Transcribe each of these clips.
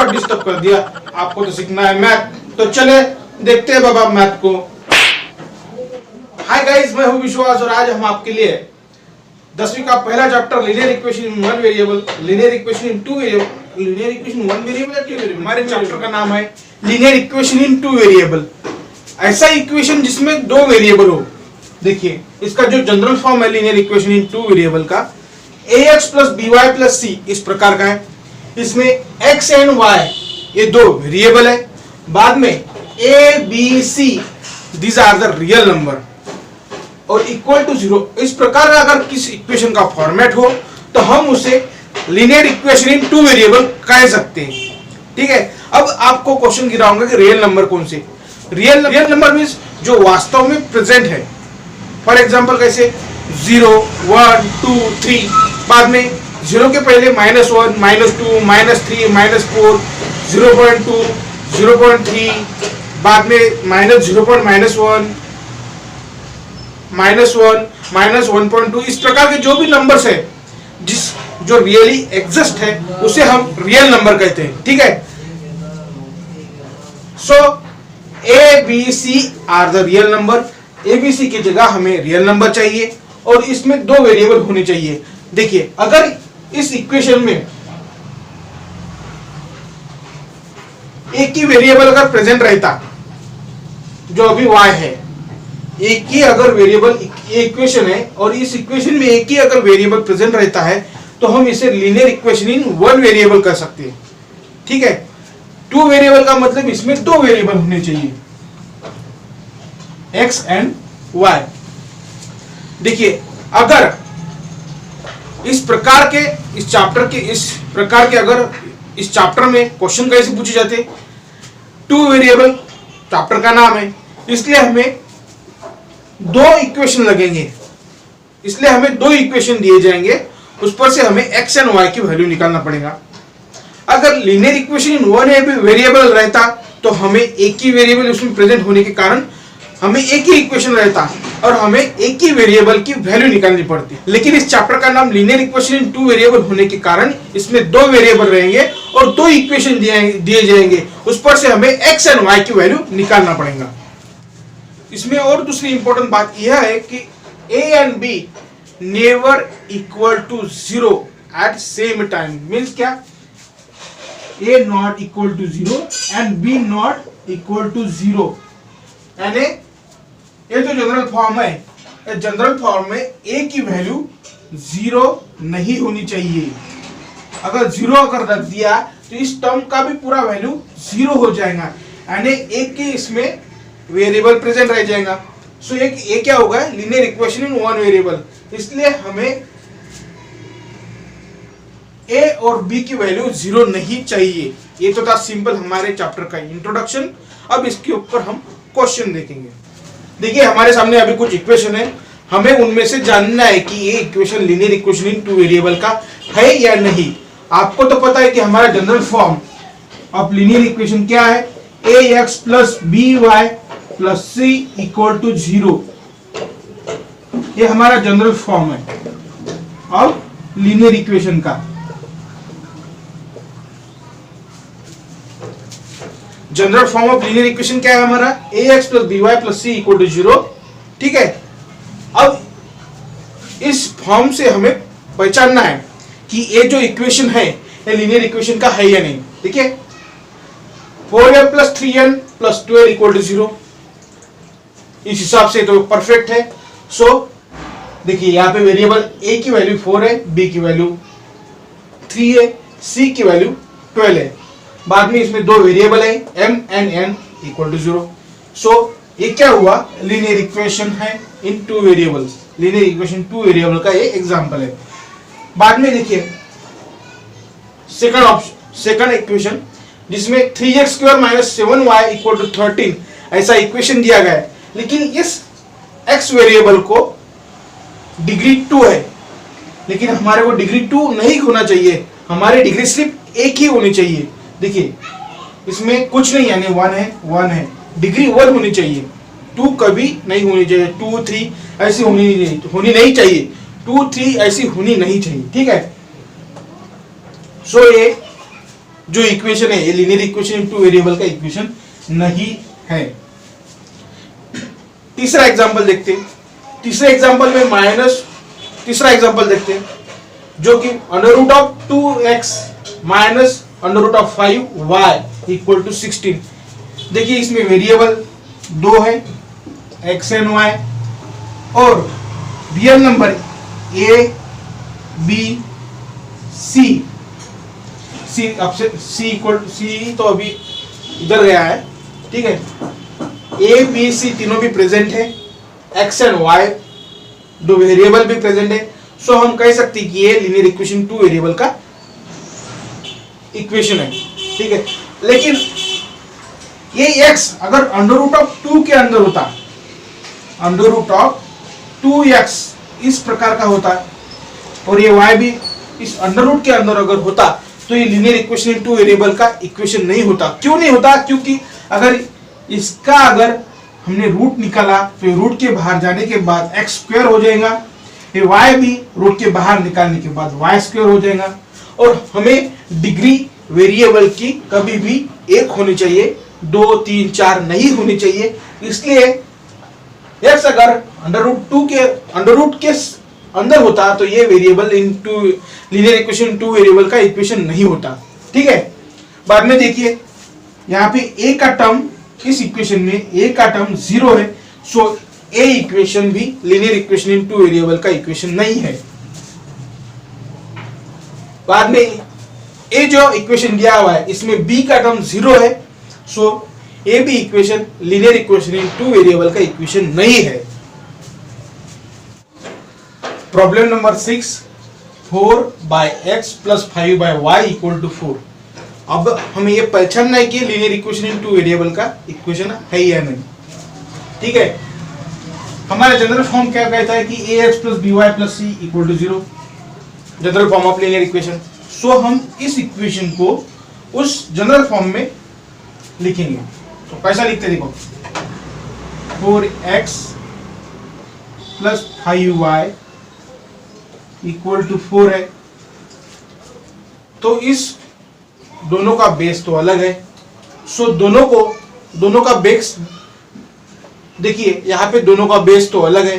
बार disturb कर दिया। आपको तो सीखना है मैथ, तो चले देखते हैं बाबा मैथ को। हाय गाइस, मैं हूं विश्वास और आज हम आपके लिए 10वीं का पहला chapter linear equation in one variable, linear equation in two variable, linear equation one variable या टू वेरिएबल, हमारे चैप्टर का नाम है linear equation in two variable. ऐसा इक्वेशन जिसमें दो वेरिएबल हो। देखिए इसका जो जनरल फॉर्म है linear equation in two variable का, ax plus by plus c इस प्रकार का है। इसमें x एंड y ये दो वेरिएबल है। बाद में a b c these are the real number और इक्वल टू 0। इस प्रकार का अगर किस इक्वेशन का फॉर्मेट हो तो हम उसे linear equation in two variable कह सकते हैं। ठीक है, अब आपको क्वेश्चन गिराऊंगा कि रियल नंबर कौन से। रियल नंबर मीन्स जो वास्तव में प्रेजेंट है। फॉर एग्जाम्पल कैसे 0, 1, 2, 3, बाद में 0 के पहले -1, -2, -3, -4, 0.2, 0.3, बाद में -1, -1.2, इस प्रकार के जो भी नंबर्स है जो रियली एग्जिस्ट है उसे हम रियल नंबर कहते हैं। ठीक है, so A B C are the real number. A B C की जगह हमें रियल नंबर चाहिए और इसमें दो वेरिएबल होने चाहिए। देखिए अगर इस इक्वेशन में एक ही वेरिएबल अगर प्रेजेंट रहता, जो अभी y है, एक ही अगर वेरिएबल इक्वेशन है और इस इक्वेशन में एक ही अगर वेरिएबल प्रेजेंट रहता है तो हम इसे linear equation in one variable कर सकते हैं। ठीक है, टू वेरिएबल का मतलब इसमें दो वेरिएबल होने चाहिए, x एंड y। देखिए अगर इस प्रकार के अगर इस चैप्टर में क्वेश्चन कैसे पूछे जाते, टू वेरिएबल चैप्टर का नाम है, इसलिए हमें दो इक्वेशन लगेंगे, इसलिए हमें दो इक्वेशन दिए जाएंगे, उस पर से हमें x एंड y की वैल्यू निकालना पड़ेगा। अगर linear equation in one variable रहता तो हमें एक ही वेरिएबल उसमें प्रेजेंट होने के कारण हमें एक ही इक्वेशन रहता और हमें एक ही वेरिएबल की वैल्यू निकालनी पड़ती। लेकिन इस चैप्टर का नाम linear equation in two variable होने के कारण इसमें दो वेरिएबल रहेंगे और दो इक्वेशन दिए जाएंगे, उस पर से हमें x एंड y की वैल्यू निकालना पड़ेगा। इसमें और दूसरी इंपॉर्टेंट बात यह है कि a and b never equal to 0 at same time. Means क्या, a not equal to 0 and b not equal to 0। यानी ये जो जनरल फॉर्म है, इस जनरल फॉर्म में a की वैल्यू 0 नहीं होनी चाहिए। अगर 0 अगर रख दिया तो इस टर्म का भी पूरा वैल्यू 0 हो जाएगा, यानी एक के इसमें वेरिएबल प्रेजेंट रह जाएगा। सो ये क्या होगा, linear equation in one variable. इसलिए हमें a और b की वैल्यू 0 नहीं चाहिए। ये तो था सिंपल हमारे चैप्टर का इंट्रोडक्शन। अब इसके ऊपर हम क्वेश्चन देखेंगे। देखिए हमारे सामने अभी कुछ इक्वेशन है, हमें उनमें से जानना है कि ये equation linear equation in two variable का है या नहीं। आपको तो पता है कि हमारा general form of linear equation क्या है, ax plus by plus c equal to 0। ये हमारा जनरल फॉर्म है ऑफ लीनियर इक्वेशन का। General form of linear equation क्या है हमारा, ax plus by plus c equal to 0। ठीक है, अब इस फॉर्म से हमें पहचानना है कि ये जो इक्वेशन है ये लीनियर इक्वेशन का है या नहीं। देखिए 4m plus 3n plus 12 equal to 0, इस हिसाब से तो परफेक्ट है। सो देखिए यहाँ पे वेरिएबल a की वैल्यू 4 है, b की वैल्यू 3 है, c की वैल्यू 12 है। बाद में इसमें दो वेरिएबल है m and n equal to 0। So ये क्या हुआ, लीनियर इक्वेशन है in two variable. Linear equation two variable का ये एग्जांपल है। बाद में देखिए सेकंड इक्वेशन जिसमें 3x square minus 7y equal to 13 ऐसा इक्वेशन दिया गया है, लेकिन इस x वेरिएबल को डिग्री 2 है, लेकिन हमारे को डिग्री 2 नहीं होना चाहिए, हमारी डिग्री सिर्फ एक ही होनी चाहिए। देखिए इसमें कुछ नहीं, यानी 1 है, डिग्री 1 होनी चाहिए, 2 कभी नहीं होनी चाहिए, 2 3 ऐसी होनी नहीं चाहिए, 2 3 ऐसी होनी नहीं चाहिए। ठीक है, सो ये जो इक्वेशन है ये linear equation in two variable का इक्वेशन नहीं है। तीसरा एग्जांपल देखते हैं। तीसरे एग्जांपल में तीसरा एग्जांपल देखते हैं जो कि under root of 2x minus under root of 5y equal to 16। देखिए इसमें वेरिएबल दो है x एंड y और real number a b c। c तो अभी इधर गया है, ठीक है। a b c तीनों भी प्रेजेंट है, x एंड y दो वेरिएबल भी प्रेजेंट है। सो हम कह सकते हैं कि ये लीनियर इक्वेशन टू वेरिएबल का इक्वेशन है, ठीक है। लेकिन ये x अगर अंडर रूट ऑफ 2 के अंदर होता, अंडर रूट ऑफ 2x इस प्रकार का होता और ये y भी इस अंडर रूट के अंदर अगर होता तो ये linear equation in two variable का इक्वेशन नहीं होता। क्यों नहीं होता? क्योंकि अगर इसका अगर हमने रूट निकाला तो रूट के बाहर जाने के बाद x स्क्वायर हो जाएगा, ये y भी रूट के बाहर निकालने के बाद y स्क्वायर हो जाएगा। और हमें डिग्री वेरिएबल की कभी भी एक होनी चाहिए, 2 3 4 नहीं होनी चाहिए। इसलिए x अगर अंडर रूट के अंदर होता तो ये variable into linear equation two variable का इक्वेशन नहीं होता, ठीक है। बाद में देखिए यहाँ पे a का टर्म इस इक्वेशन में a का टर्म 0 है, सो a इक्वेशन भी linear equation in two variable का इक्वेशन नहीं है। बाद में a जो इक्वेशन दिया हुआ है इसमें b का टर्म 0 है, सो a भी equation linear equation in two variable का इक्वेशन नहीं है। Problem number 6, 4/x + 5/y = 4। अब हमें ये पहचानना है कि linear equation in two variable का इक्वेशन है या नहीं, ठीक है। हमारा जनरल फॉर्म क्या कहता है कि ax + by + c = 0, general form of linear equation. So हम इस इक्वेशन को उस जनरल फॉर्म में लिखेंगे। तो कैसा लिखते हैं देखो, 4x + 5y = 4 है। तो इस दोनों का बेस तो अलग है, सो दोनों का बेस देखिए यहाँ पे दोनों का बेस तो अलग है,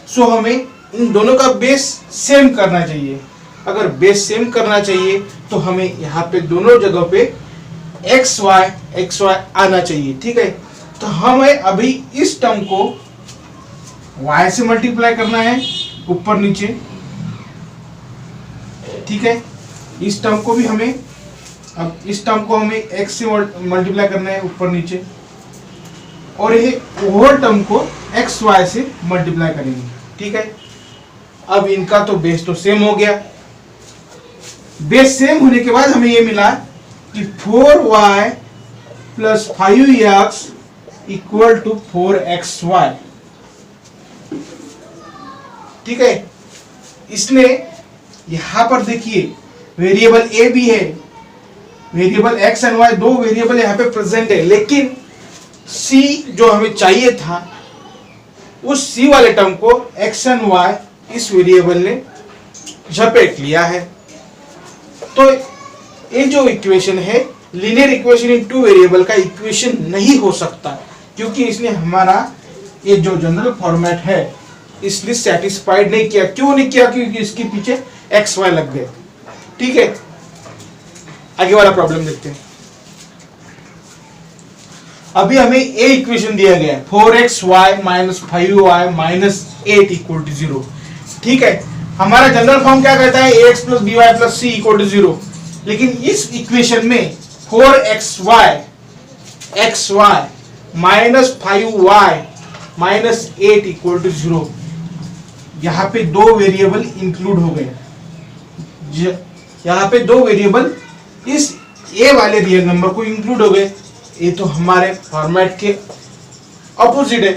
सो हमें इन दोनों का बेस सेम करना चाहिए। अगर बेस सेम करना चाहिए तो हमें यहाँ पे दोनों जगह पे xy आना चाहिए, ठीक है। तो हमें अभी इस टर्म को y से मल्टीप्लाई करना है ऊपर नीचे, ठीक है। इस टर्म को भी हमें x से मल्टीप्लाई करना है ऊपर नीचे, और ये ओवर टर्म को xy से मल्टीप्लाई करेंगे, ठीक है। अब इनका तो बेस तो सेम हो गया। बेस सेम होने के बाद हमें ये मिला कि 4y + 5x = 4xy, ठीक है। इसमें यहां पर देखिए वेरिएबल a भी है, वेरिएबल x एंड y दो वेरिएबल यहाँ पे प्रेजेंट है, लेकिन c जो हमें चाहिए था उस c वाले टर्म को x एंड y इस वेरिएबल ने झपेट लिया है। तो ये जो इक्वेशन है linear equation in two variable का इक्वेशन नहीं हो सकता, क्योंकि इसने हमारा ये जो जनरल फॉर्मेट है इसलिए सेटिस्फाइड नहीं किया। क्यों नहीं किया? क्योंकि इसके पीछे xy लग गए, ठीक है। आगे वाला प्रॉब्लम देखते हैं। अभी हमें a इक्वेशन दिया गया है 4xy - 5y - 8 = 0, ठीक है। हमारा जनरल फॉर्म क्या कहता है ax + by + c = 0, लेकिन इस इक्वेशन में 4xy - 5y - 8 = 0, यहाँ पे दो वेरिएबल इंक्लूड हो गए। यहाँ पे दो वेरिएबल इस a वाले रियल नंबर को इंक्लूड हो गए। ये तो हमारे फॉर्मेट के ऑपोजिट है,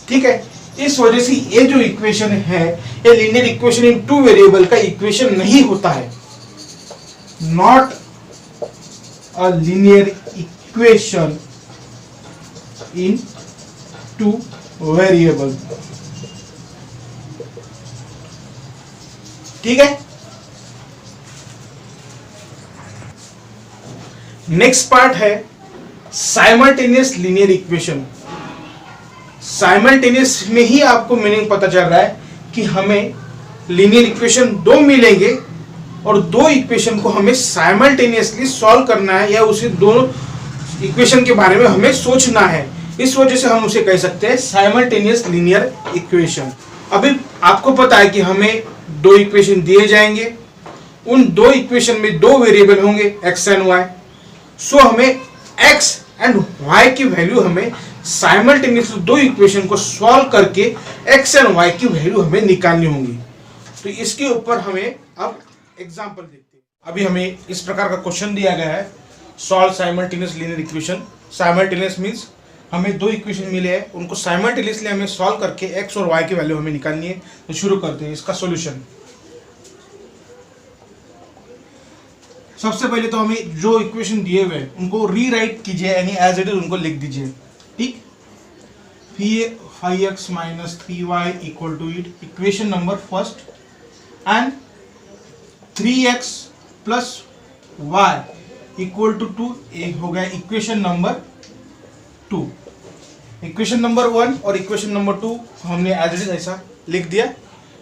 ठीक है। इस वजह से ये जो इक्वेशन है ये linear equation in two variable का इक्वेशन नहीं होता है, not a linear equation in two variable, ठीक है। नेक्स्ट पार्ट है साइमल्टेनियस लीनियर इक्वेशन। साइमल्टेनियस में ही आपको मीनिंग पता चल रहा है कि हमें लीनियर इक्वेशन दो मिलेंगे और दो इक्वेशन को हमें साइमल्टेनियसली सॉल्व करना है या उसे दोनों इक्वेशन के बारे में हमें सोचना है। इस वजह से हम उसे कह सकते हैं साइमल्टेनियस लीनियर इक्वेशन। अभी आपको पता है कि हमें दो इक्वेशन दिए जाएंगे, उन दो इक्वेशन में दो वेरिएबल होंगे x एंड y। सो हमें x एंड y की वैल्यू हमें साइमल्टेनियसली दो इक्वेशन को सॉल्व करके x एंड y की वैल्यू हमें निकालनी होंगी। तो इसके ऊपर हमें अब एग्जांपल देखते हैं। अभी हमें इस प्रकार का क्वेश्चन दिया गया है, solve simultaneous linear equation. Simultaneous means हमें दो इक्वेशन मिले हैं, उनको साइमल्टेनियसली हमें सॉल्व करके x और y की वैल्यू हमें निकालनी है। तो शुरू करते हैं इसका सॉल्यूशन। सबसे पहले तो हमें जो इक्वेशन दिए हुए हैं उनको रीराइट कीजिए, यानी एज इट इज उनको लिख दीजिए। ठीक, 5x minus 3y equal to eight, equation number first, and 3x plus y equal to 2 एक हो गया इक्वेशन नंबर 2। इक्वेशन नंबर 1 और इक्वेशन नंबर 2 हमने एज इट इज ऐसा लिख दिया।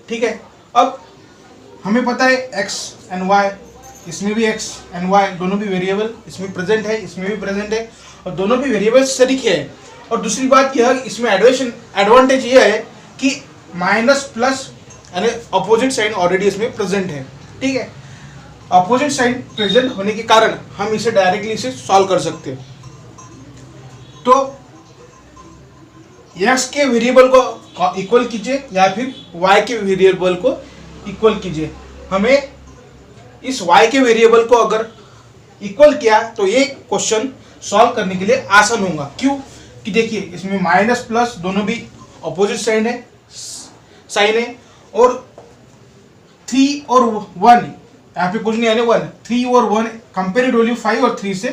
ठीक है, अब हमें पता है x एंड y, इसमें भी x एंड y दोनों भी वेरिएबल इसमें प्रेजेंट है, इसमें भी प्रेजेंट है और दोनों भी वेरिएबल तरीके हैं। और दूसरी बात यह है, इसमें एडवांटेज यह है कि माइनस प्लस यानी अपोजिट साइन ऑलरेडी इसमें प्रेजेंट है। ठीक है, अपोजिट साइन प्रेजेंट होने के कारण हम इसे डायरेक्टली इसे सॉल्व कर सकते हैं। तो x के वेरिएबल को इक्वल कीजिए या फिर y के वेरिएबल को इक्वल कीजिए। हमें इस y के वेरिएबल को अगर इक्वल किया तो ये क्वेश्चन सॉल्व करने के लिए आसान होगा। क्यों कि देखिए इसमें माइनस प्लस दोनों भी अपोजिट साइन है और 3 और 1 यहाँ पे कुछ नहीं आने 1, 3 और 1 कंपेरेटिवली 5 और 3 से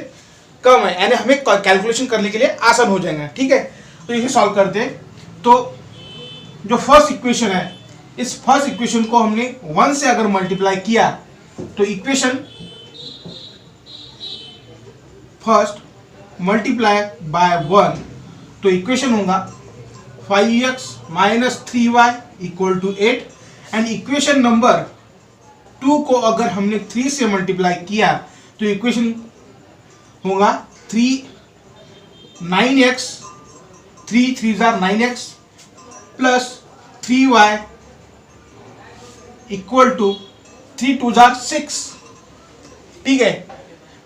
कम है, यानी हमें कैलकुलेशन करने के लिए आसान हो जाएगा। ठीक है, तो इसे सॉल्व करते हैं। तो जो फर्स्ट इक्वेशन है, इस फर्स्ट इक्वेशन को हमने 1 से अगर मल्टीप्लाई किया तो इक्वेशन फर्स्ट मल्टीप्लाई बाय 1 तो इक्वेशन होगा 5x minus 3y equal to 8, and equation number 2 को अगर हमने 3 से मल्टीप्लाई किया तो इक्वेशन होगा 9x 3 3 9x plus 3y equal to 3 2 6। ठीक है,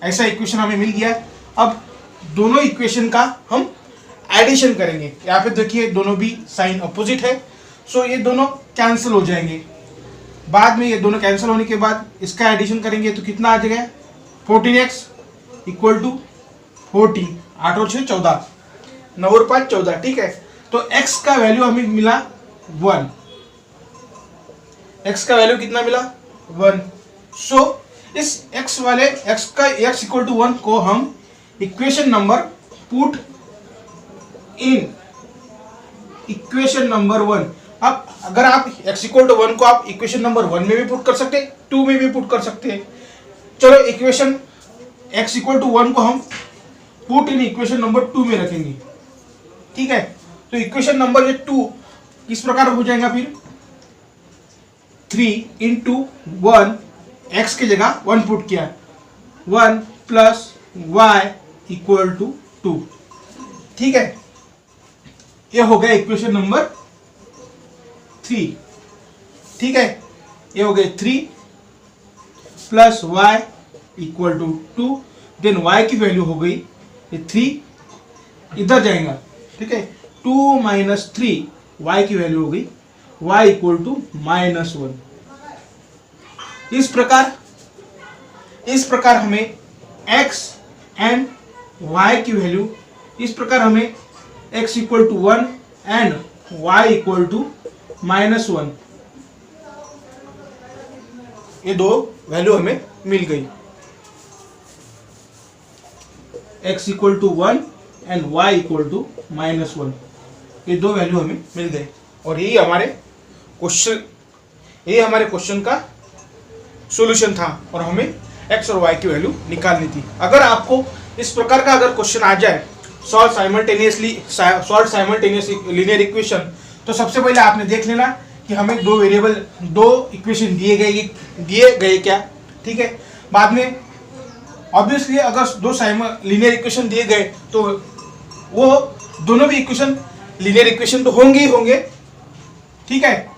ऐसा इक्वेशन हमें मिल गया। अब दोनों इक्वेशन का हम एडिशन करेंगे। यहाँ पे देखिए दोनों भी साइन अपोजिट है, सो ये दोनों कैंसिल हो जाएंगे। बाद में ये दोनों कैंसिल होने के बाद इसका एडिशन करेंगे तो कितना आ जाएगा 14x इक्वल टू 14, 8 और 6 14, 9 और 5 14। ठीक है, तो x का वैल्यू हमें मिला 1, x का वैल्यू कितना मिला 1। सो इस x वाले x इक्वल टू 1 को हम equation number put in equation number 1। अब अगर आप x इक्वल टू 1 को आप इक्वेशन नंबर 1 में भी पुट कर सकते हैं, 2 में भी पुट कर सकते हैं। चलो इक्वेशन x इक्वल टू 1 को हम पुट इन इक्वेशन नंबर 2 में रखेंगे। ठीक है, तो इक्वेशन नंबर 2 किस प्रकार हो जाएगा फिर 3 इंटू 1, x की जगह 1 पुट किया, 1 प्लस y इक्वल टू 2। ठीक है, ये हो गया इक्वेशन नंबर 3। ठीक है, ये हो गए 3 plus y equal to 2, then y की वैल्यू हो गई ये 3 इधर जाएगा। ठीक है, 2 माइनस 3 y की वैल्यू हो गई y इक्वल टू -1। इस प्रकार हमें x एंड y की वैल्यू, इस प्रकार हमें x equal to 1 and y equal to -1, ये दो वैल्यू हमें मिल गई। x equal to 1 and y equal to -1, ये दो वैल्यू हमें मिल गए। और यही हमारे क्वेश्चन का सॉल्यूशन था और हमें एक्स और वाई की वैल्यू निकालनी थी। अगर आपको इस प्रकार का अगर क्वेश्चन आ जाए, सॉल्व साइमल्टेनियस लीनियर इक्वेशन, तो सबसे पहले आपने देख लेना कि हमें दो इक्वेशन दिए गए क्या, ठीक है। बाद में ऑब्वियसली अगर दो लीनियर इक्वेशन दिए गए तो वो दोनों भी इक्वेशन लीनियर इक्वेशन तो होंगे ही होंगे, ठीक है।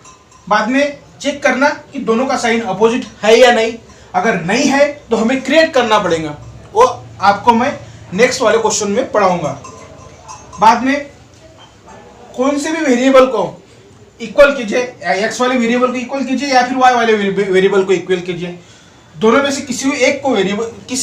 बाद में चेक करना कि दोनों का साइन अपोजिट है या नहीं, अगर नहीं है तो हमें क्रिएट करना पड़ेगा, वो आपको मैं नेक्स्ट वाले क्वेश्चन में पढ़ाऊंगा। बाद में कौन से भी वेरिएबल को इक्वल कीजिए, एक्स वाले वेरिएबल को इक्वल कीजिए या फिर वाई वाले वेरिएबल को इक्वल कीजिए, दोनों में से किसी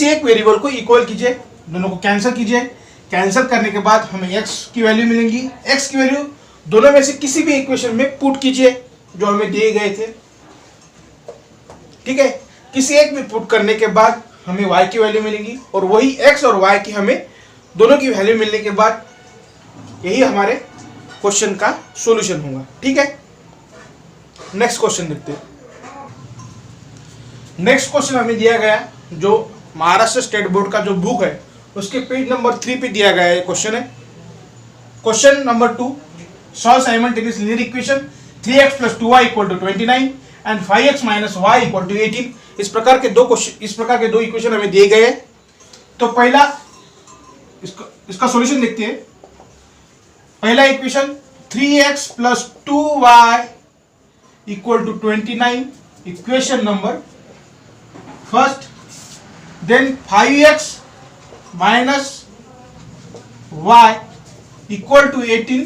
एक वेरिएबल को इक्वल कीजिए, दोनों को कैंसिल कीजिए। कैंसिल करने के बाद हमें एक्स की वैल्यू मिलेंगी। एक्स की वैल्यू दोनों में से किसी भी इक्वेशन में पुट कीजिए जो हमें दिए गए थे, ठीक है। किसी एक में पुट करने के बाद हमें y की वैल्यू मिलेगी और वही x और y की हमें दोनों की वैल्यू मिलने के बाद यही हमारे क्वेश्चन का सॉल्यूशन होगा, ठीक है। नेक्स्ट क्वेश्चन देखते हैं। नेक्स्ट क्वेश्चन हमें दिया गया जो महाराष्ट्र स्टेट बोर्ड का जो बुक है उसके पेज नंबर 3 पे दिया गया है क्वेश्चन है। Question number 2, solve simultaneous linear equation 3x + 2y = 29 and 5x - y = 18। इस प्रकार के दो इक्वेशन हमें दिए गए हैं। तो पहला इसका सॉल्यूशन देखते हैं। पहला equation 3x + 2y = 29, equation number first. Then 5x - y = 18,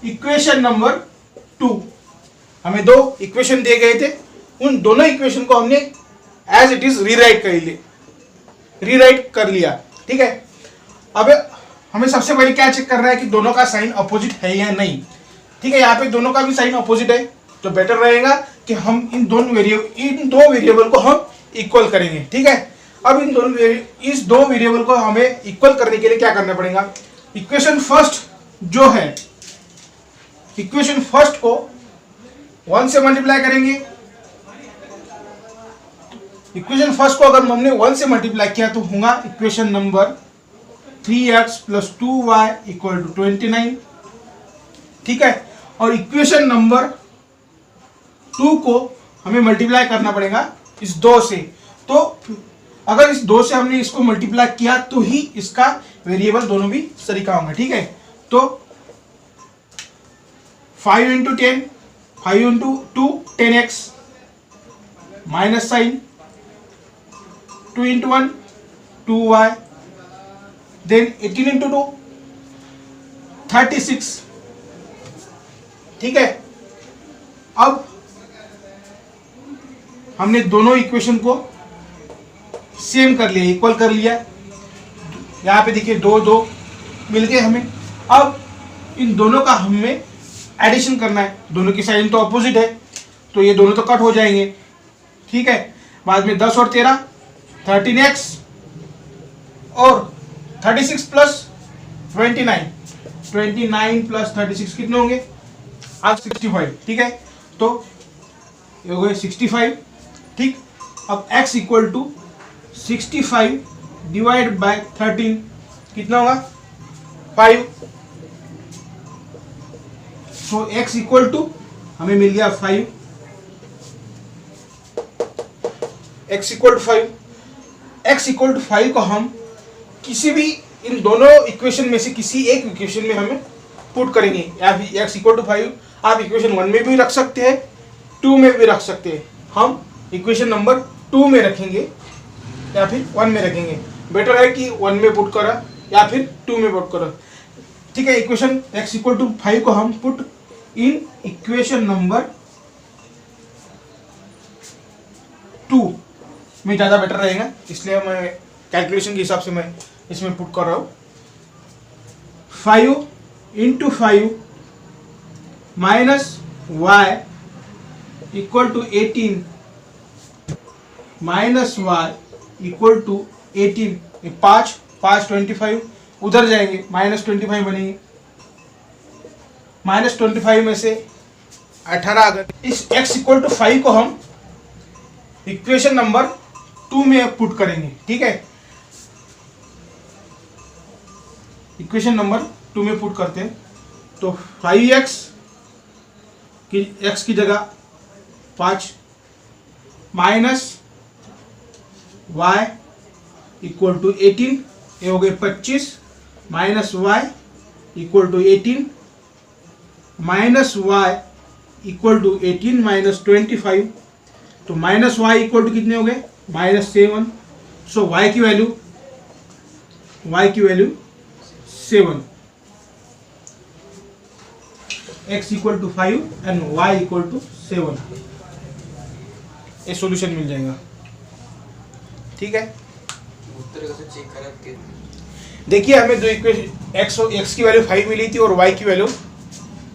equation number 2। हमें दो इक्वेशन दिए गए थे, उन दोनों इक्वेशन को हमने एज इट इज रीराइट कर लिया, ठीक है। अब हमें सबसे पहले क्या चेक करना है कि दोनों का साइन अपोजिट है या नहीं, ठीक है। यहाँ पे दोनों का भी साइन अपोजिट है तो बेटर रहेगा कि हम इन दो वेरिएबल को हम इक्वल करेंगे, ठीक है। अब इस दो वेरिएबल को हमें इक्वल करने के लिए क्या करना पड़ेगा, इक्वेशन फर्स्ट को 1 से मल्टीप्लाई करेंगे। इक्वेशन फर्स्ट को अगर हमने 1 से मल्टीप्लाई किया तो होगा इक्वेशन नंबर 3x + 2y = 29, ठीक है। और इक्वेशन नंबर 2 को हमें मल्टीप्लाई करना पड़ेगा इस 2 से। तो अगर इस 2 से हमने इसको मल्टीप्लाई किया तो ही इसका वेरिएबल दोनों भी सरीका होंगे, ठीक है। तो 5 × 10, 5 × 2 10x minus sign, 2 × 1 2y, then 18 × 2 36, ठीक है। अब हमने दोनों इक्वेशन को सेम कर लिया, इक्वल कर लिया। यहाँ पे देखिए 2 मिल गए हमें। अब इन दोनों का हमें एडिशन करना है, दोनों की साइन तो अपोजिट है तो ये दोनों तो कट हो जाएंगे, ठीक है। बाद में 10 और 13 13x और 36 + 29 + 36 कितने होंगे, आप 65, ठीक है। तो ये हो गए 65, ठीक। अब x = 65 / 13 कितना होगा 5। सो x = हमें मिल गया 5, x = 5। x = 5 को हम किसी भी इन दोनों इक्वेशन में से किसी एक इक्वेशन में हमें पुट करेंगे। या फिर x = 5 आप इक्वेशन 1 में भी रख सकते हैं, 2 में भी रख सकते हैं। हम इक्वेशन नंबर 2 में रखेंगे या फिर 1 में रखेंगे। बेटर है कि 1 में पुट करा या फिर 2 में पुट करा, ठीक है। इक्वेशन x = 5 को हम पुट इन इक्वेशन नंबर 2 में ज़्यादा बेटर रहेगा, इसलिए मैं कैलकुलेशन के हिसाब से मैं इसमें पुट कर रहा हूँ। 5 × 5 - y = 18 - y = 18, 5 25 उधर जाएंगे, -25 बनेंगे। -25 में से 18 अगर इस x = 5 को हम इक्वेशन नंबर 2 में पुट करेंगे, ठीक है। इक्वेशन नंबर 2 में पुट करते हैं तो 5x की x की जगह 5 माइनस y इक्वल टू 18, ये हो गए 25 minus y equal to 18 minus y equal to 18 minus 25, तो माइनस y इक्वल टू कितने हो गए -7। सो y की value 7, x equal to 5 and y equal to 7, ये सॉल्यूशन मिल जाएगा, ठीक है। उत्तर कैसे चेक करें? देखिए हमें दो इक्वेशन x की वैल्यू 5 मिली थी और y की वैल्यू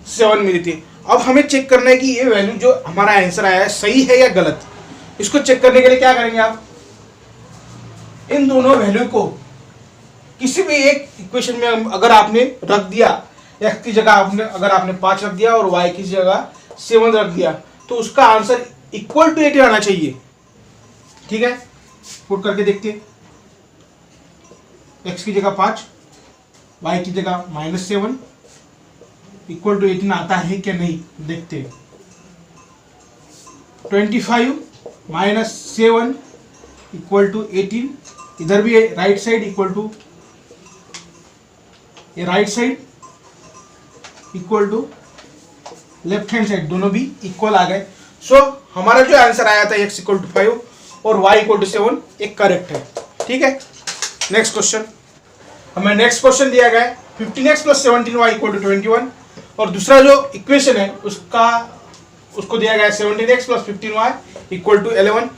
7 मिली थी। अब हमें चेक करना है कि ये वैल्यू जो हमारा आंसर आया है सही है या गलत। इसको चेक करने के लिए क्या करेंगे आप, इन दोनों वैल्यू को किसी भी एक इक्वेशन में अगर आपने रख दिया, x की जगह अगर आपने 5 रख दिया और y की जगह 7 रख दिया, तो उसका आंसर इक्वल टू 80 आना चाहिए, ठीक है। पुट करके देखते हैं, x की जगह 5, y की जगह -7 इक्वल टू 18 आता है क्या नहीं देखते हैं। 25 माइनस 7 इक्वल टू 18, इधर भी राइट साइड इक्वल टू, ये right side equal to left hand side, दोनों भी इक्वल आ गए। सो हमारा जो आंसर आया था x इक्वल टू 5 और y इक्वल टू 7 एक करेक्ट है, ठीक है। नेक्स्ट क्वेश्चन, हमें नेक्स्ट क्वेश्चन दिया गया है 15x plus 17y equal to 21, और दूसरा जो इक्वेशन है उसको दिया गया है 17x plus 15y equal to 11।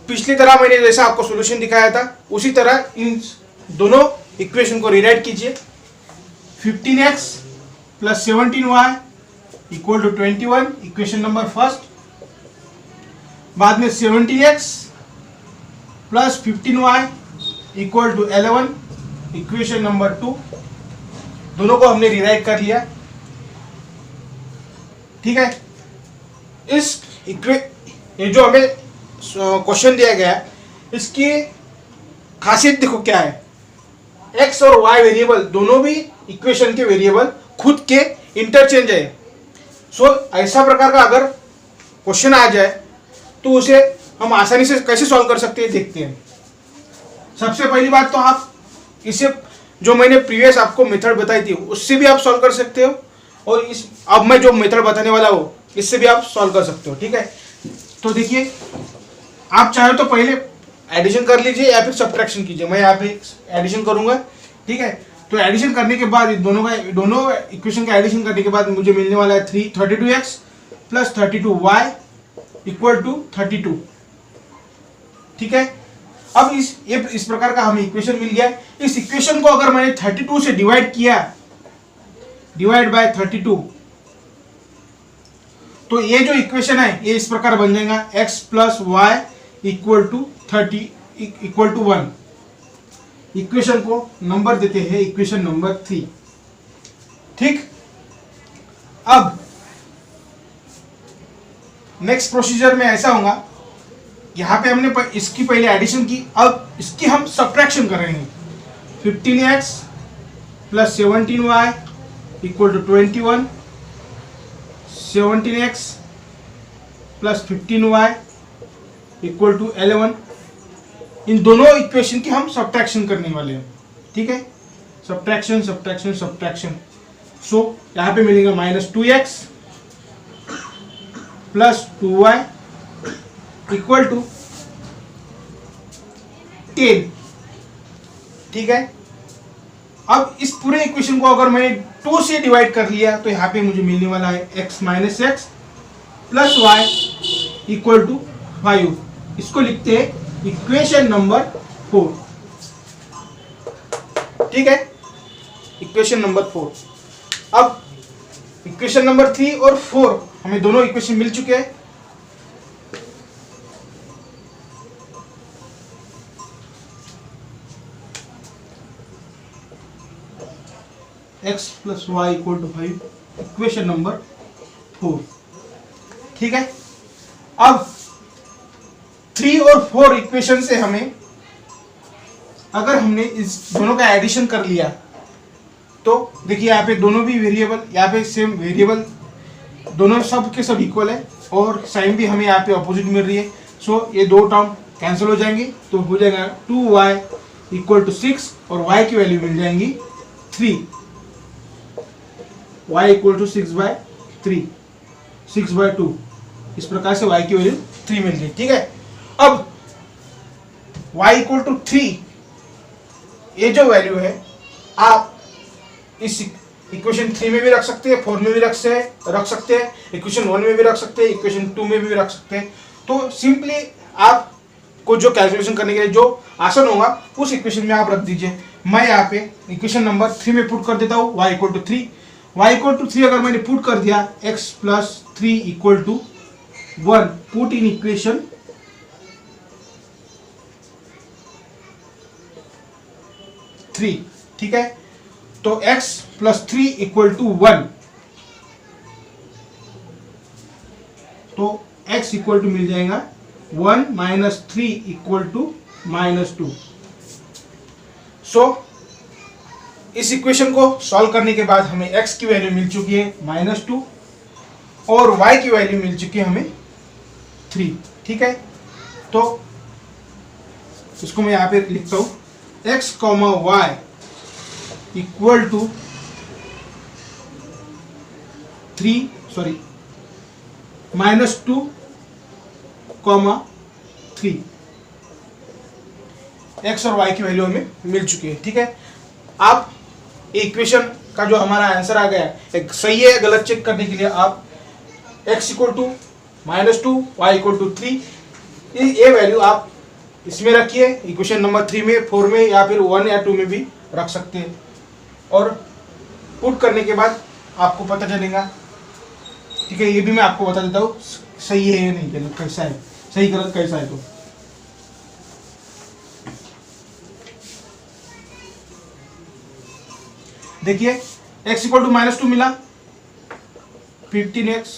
पिछली तरह मैंने जैसा आपको सॉल्यूशन दिखाया था उसी तरह इन दोनों इक्वेशन को रीराइट कीजिए। 15x plus 17y equal to 21 equation number first, बाद में 17x plus 15y equal to 11 equation number 2, दोनों को हमने रीराइट कर लिया, ठीक है। ये जो हमें क्वेश्चन दिया गया है इसकी खासियत देखो क्या है, x और y वेरिएबल दोनों भी इक्वेशन के वेरिएबल खुद के इंटरचेंज है। सो ऐसा प्रकार का अगर क्वेश्चन आ जाए तो उसे हम आसानी से कैसे सॉल्व कर सकते हैं देखते हैं। सबसे पहली बात तो आप इसे जो मैंने प्रीवियस आपको मेथड बताई थी उससे भी आप सॉल्व कर सकते हो, और इस अब मैं जो मेथड बताने वाला हूँ इससे भी आप सॉल्व कर सकते हो, ठीक है। तो देखिए आप चाहे तो पहले एडिशन कर लीजिए या फिर सब्ट्रैक्शन कीजिए, मैं यहाँ पे एडिशन करूंगा, ठीक है। तो एडिशन करने के बाद दोनों इक्वेशन का एडिशन करने के बाद मुझे मिलने वाला है 32x plus 32y equal to 32, ठीक है। अब इस प्रकार का हमें इक्वेशन मिल गया। इस इक्वेशन को अगर मैंने 32 से डिवाइड किया, डिवाइड बाय 32, तो ये जो इक्वेशन है ये इस प्रकार बन जाएगा x plus y equal to 30 equal to 1। Equation को नंबर देते हैं इक्वेशन नंबर 3, ठीक। अब नेक्स्ट प्रोसीजर में ऐसा होगा, यहाँ पे हमने इसकी पहले एडिशन की, अब इसकी हम सब्ट्रैक्शन करेंगे। 15x plus 17y equal to 21, 17x plus 15y equal to 11। इन दोनों इक्वेशन की हम सब्ट्रैक्शन करने वाले हैं, ठीक है। सब्ट्रैक्शन सब्ट्रैक्शन सब्ट्रैक्शन, सो यहाँ पे मिलेगा -2x plus 2y equal to 10, ठीक है। अब इस पूरे इक्वेशन को अगर मैंने 2 से डिवाइड कर लिया तो यहाँ पे मुझे मिलने वाला है x minus x plus y equal to 5। इसको लिखते हैं इक्वेशन नंबर 4, ठीक है। Equation number 4। अब इक्वेशन नंबर 3 और 4 हमें दोनों इक्वेशन मिल चुके हैं। x plus y equal to 5 equation number 4, ठीक है। अब 3 और 4 इक्वेशन से हमें, अगर हमने इस दोनों का एडिशन कर लिया तो देखिए यहाँ पे दोनों भी वेरिएबल, यहाँ पे सेम वेरिएबल, दोनों सब के सब इक्वल है और साइन भी हमें यहाँ पे अपोजिट मिल रही है। सो ये दो टर्म कैंसिल हो जाएंगी तो हो जाएगा 2y इक्वल टू 6 और y की वैल्यू मिल जाएंगी 3। y इक्वल टू 6/3, 6/2, इस प्रकार से y की वैल्यू 3 मिल गई। ठीक है, अब y इक्वल टू 3, ये जो वैल्यू है आप इस इक्वेशन 3 में भी रख सकते हैं, 4 में भी रख सकते हैं, इक्वेशन 1 में भी रख सकते हैं, इक्वेशन 2 में भी रख सकते हैं। तो सिंपली आपको जो कैलकुलेशन करने के लिए जो आसान होगा उस इक्वेशन में आप रख दीजिए। मैं यहाँ पे इक्वेशन नंबर 3 में पुट कर देता हूँ y equal to 3। y equal to 3 अगर मैंने पुट कर दिया x plus 3 equal to 1, put in equation 3। ठीक है, तो x प्लस 3 इक्वल टू 1, तो x इक्वल टू मिल जाएगा 1 माइनस 3 इक्वल टू -2। सो इस इक्वेशन को सॉल्व करने के बाद हमें x की वैल्यू मिल चुकी है -2 और y की वैल्यू मिल चुकी है हमें 3। ठीक है, तो इसको मैं यहाँ पे लिखता हूँ x, y equal to -2, 3 x और y की वैल्यू हमें मिल चुकी है। ठीक है, आप इक्वेशन का जो हमारा आंसर आ गया एक सही है गलत चेक करने के लिए आप x equal to -2, y equal to 3, ये वैल्यू आप इसमें रखिए, इक्वेशन नंबर 3 में, 4 में या फिर 1 या 2 में भी रख सकते हैं और पुट करने के बाद आपको पता चलेगा। ठीक है, ये भी मैं आपको बता देता हूँ सही है या नहीं, गलत कैसा है, सही गलत कैसा है। तो देखिए x इक्वल टू -2 मिला, 15x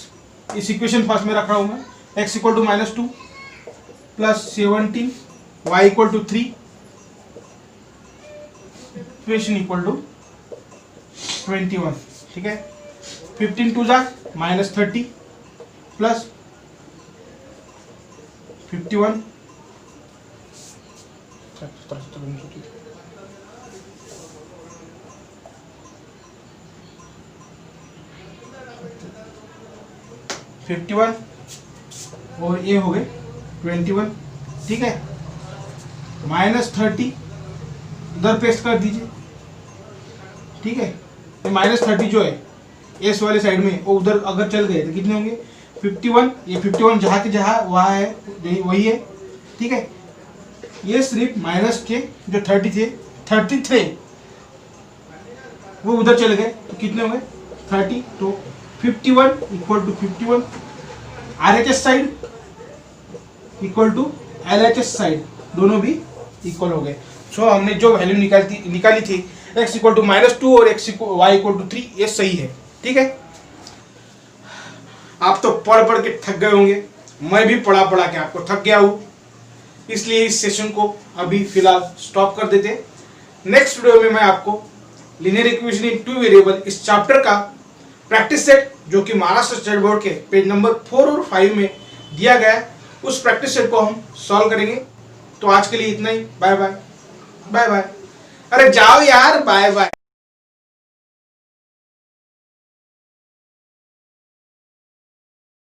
इस इक्वेशन फर्स्ट में रख रहा हूं मैं, x equal to -2 plus 17, y equal to 3, equation equal to 21। ठीक है, 15 2 जा -30 प्लस 51, 51 और ये हो गए 21। ठीक है, -30 इधर पेस्ट कर दीजिए। ठीक है, तो -30 जो है एस वाले साइड में वो उधर अगर चल गए तो कितने होंगे 51, ये 51 जहाँ के जहाँ वहाँ है वही है। ठीक है, ये सिर्फ माइनस के जो 30 थे 33 वो उधर चले गए तो कितने होंगे 30, तो 51 equal to 51, RHS side equal to LHS side, दोनों भी इक्वल हो गए। सो हमने जो वैल्यू निकाली थी x इक्वल टू -2 और y इक्वल टू 3, ये सही है। ठीक है, आप तो पढ़ के थक गए होंगे, मैं भी पढ़ा के आपको थक गया हूँ, इसलिए इस सेशन को अभी फिलहाल स्टॉप कर देते। नेक्स्ट वीडियो में मैं आपको लीनियर इक्वेशन इन 2 वेरिएबल इस चैप्टर का प्रैक्टिस सेट जो कि महाराष्ट्र स्टेट बोर्ड के पेज नंबर 4 और 5 में दिया गया है, उस प्रैक्टिस सेट को हम सॉल्व करेंगे। तो आज के लिए इतना ही, बाय बाय। बाय बाय, अरे जाओ यार, बाय बाय।